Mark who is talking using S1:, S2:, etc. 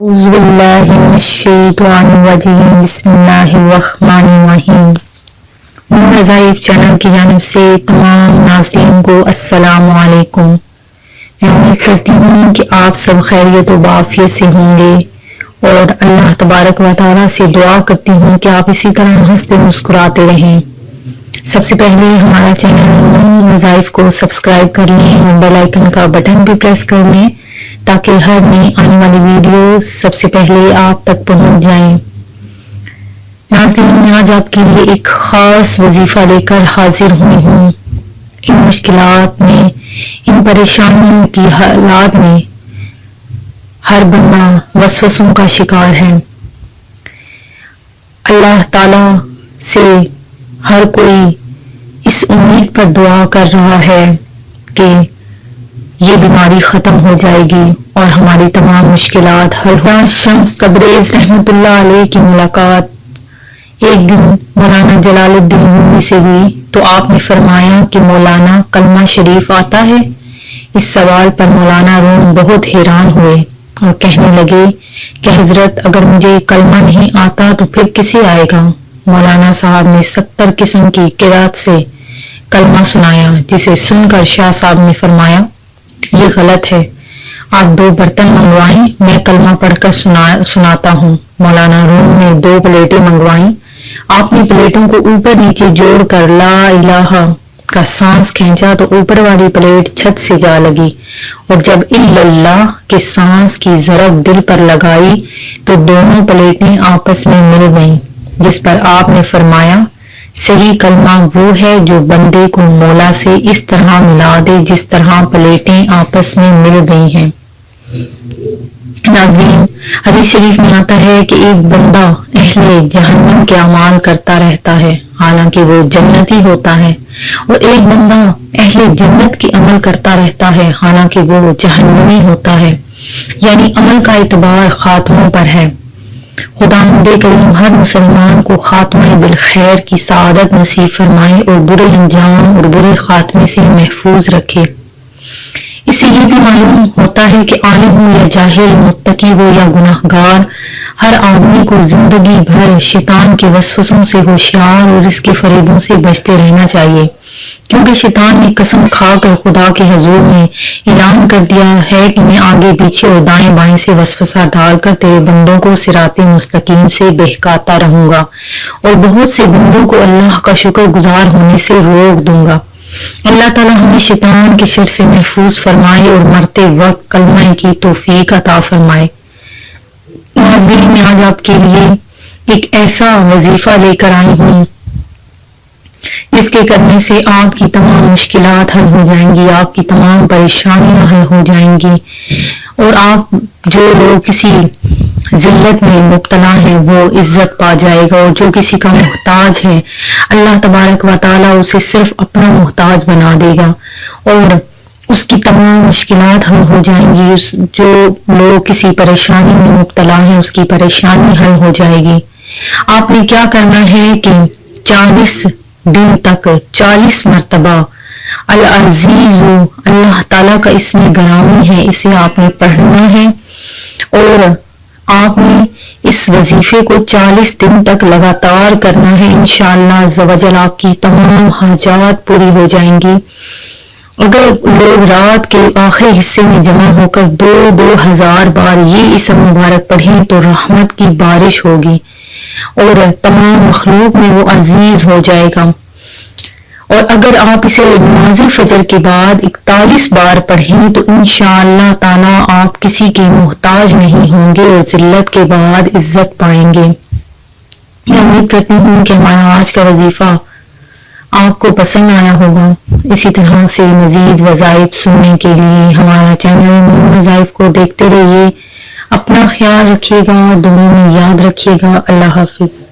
S1: اعوذ باللہ من الشیطان الرجیم بسم اللہ الرحمن الرحیم۔ وظائف چینل کی جانب سے تمام ناظرین کو السلام علیکم۔ میں امید کرتی ہوں کہ آپ سب خیریت و عافیت سے ہوں گے اور اللہ تبارک و تعالیٰ سے دعا کرتی ہوں کہ آپ اسی طرح ہنستے مسکراتے رہیں۔ سب سے پہلے ہمارا چینل وظائف کو سبسکرائب کر لیں اور بیل آئیکن کا بٹن بھی پریس کر لیں تاکہ ہر نئی آنے والی ویڈیو سب سے پہلے آپ تک پہنچ جائیں۔ ناظرین، میں آج آپ کے لیے ایک خاص وظیفہ لے کر حاضر ہوئی ہوں۔ ان مشکلات میں، ان پریشانیوں کی حالات میں ہر بندہ وسوسوں کا شکار ہے۔ اللہ تعالیٰ سے ہر کوئی اس امید پر دعا کر رہا ہے کہ یہ بیماری ختم ہو جائے گی اور ہماری تمام مشکلات حل ہو۔ شمس تبریز رحمۃ اللہ علیہ کی ملاقات ایک دن مولانا جلال الدین رومی سے ہوئی تو آپ نے فرمایا کہ مولانا کلمہ شریف آتا ہے؟ اس سوال پر مولانا روم بہت حیران ہوئے اور کہنے لگے کہ حضرت اگر مجھے کلمہ نہیں آتا تو پھر کسے آئے گا؟ مولانا صاحب نے 70 قسم کی قرات سے کلمہ سنایا، جسے سن کر شاہ صاحب نے فرمایا یہ غلط ہے، آپ 2 برتن منگوائیں، میں کلمہ پڑھ کر سناتا ہوں۔ مولانا روم نے 2 پلیٹیں منگوائیں۔ آپ نے پلیٹوں کو اوپر نیچے جوڑ کر لا الہ کا سانس کھینچا تو اوپر والی پلیٹ چھت سے جا لگی اور جب الا اللہ کے سانس کی ضرب دل پر لگائی تو دونوں پلیٹیں آپس میں مل گئیں، جس پر آپ نے فرمایا صحیح کلمہ وہ ہے جو بندے کو مولا سے اس طرح ملا دے جس طرح پلیٹیں آپس میں مل گئی ہیں۔ ناظرین، حدیث شریف میں آتا ہے کہ ایک بندہ اہل جہنم کے اعمال کرتا رہتا ہے حالانکہ وہ جنتی ہوتا ہے، اور ایک بندہ اہل جنت کے عمل کرتا رہتا ہے حالانکہ وہ جہنمی ہوتا ہے، یعنی عمل کا اعتبار خاتموں پر ہے۔ خداوند کریم ہر مسلمان کو خاتمہ بالخیر کی سعادت نصیب فرمائے اور برے انجام اور برے خاتمے سے محفوظ رکھے۔ اس سے یہ بھی معلوم ہوتا ہے کہ عالم ہو یا جاہل، متقی ہو یا گناہگار، ہر آدمی کو زندگی بھر شیطان کے وسوسوں سے ہوشیار اور اس کے فریبوں سے بچتے رہنا چاہیے، کیونکہ شیطان نے قسم کھا کر خدا کے حضور میں اعلان کر دیا ہے کہ میں آگے پیچھے اور دائیں بائیں سے وسوسہ ڈال کر تیرے بندوں کو صراط مستقیم سے بہکاتا رہوں گا اور بہت سے بندوں کو اللہ کا شکر گزار ہونے سے روک دوں گا۔ اللہ تعالیٰ ہمیں شیطان کے شر سے محفوظ فرمائے اور مرتے وقت کلمہ کی توفیق عطا فرمائے۔ ناظرین، میں آج آپ کے لیے ایک ایسا وظیفہ لے کر آئی ہوں جس کے کرنے سے آپ کی تمام مشکلات حل ہو جائیں گی، آپ کی تمام پریشانیاں حل ہو جائیں گی، اور آپ جو لوگ کسی ذلت میں مبتلا ہیں وہ عزت پا جائے گا، اور جو کسی کا محتاج ہے اللہ تبارک و تعالیٰ اسے صرف اپنا محتاج بنا دے گا اور اس کی تمام مشکلات حل ہو جائیں گی۔ جو لوگ کسی پریشانی میں مبتلا ہیں اس کی پریشانی حل ہو جائے گی۔ آپ نے کیا کرنا ہے کہ 40 دن تک 40 مرتبہ العزیز اللہ تعالیٰ کا اسم گرامی ہے، اسے آپ نے پڑھنا ہے اور آپ نے اس وظیفے کو 40 دن تک لگاتار کرنا ہے۔ انشاءاللہ عز و جل آپ کی تمام حاجات پوری ہو جائیں گی۔ اگر لوگ رات کے آخری حصے میں جمع ہو کر 2000 بار یہ اسم مبارک پڑھیں تو رحمت کی بارش ہوگی اور تمام مخلوق میں وہ عزیز ہو جائے گا۔ اور اگر آپ اسے نماز فجر کے بعد 41 بار پڑھیں تو انشاءاللہ تعالیٰ آپ کسی کے محتاج نہیں ہوں گے اور ذلت کے بعد عزت پائیں گے۔ میں امید کرتی ہوں کہ ہمارا آج کا وظیفہ آپ کو پسند آیا ہوگا۔ اسی طرح سے مزید وظائف سننے کے لیے ہمارا چینل وظائف کو دیکھتے رہیے۔ اپنا خیال رکھیے گا، دعاؤں میں یاد رکھیے گا۔ اللہ حافظ۔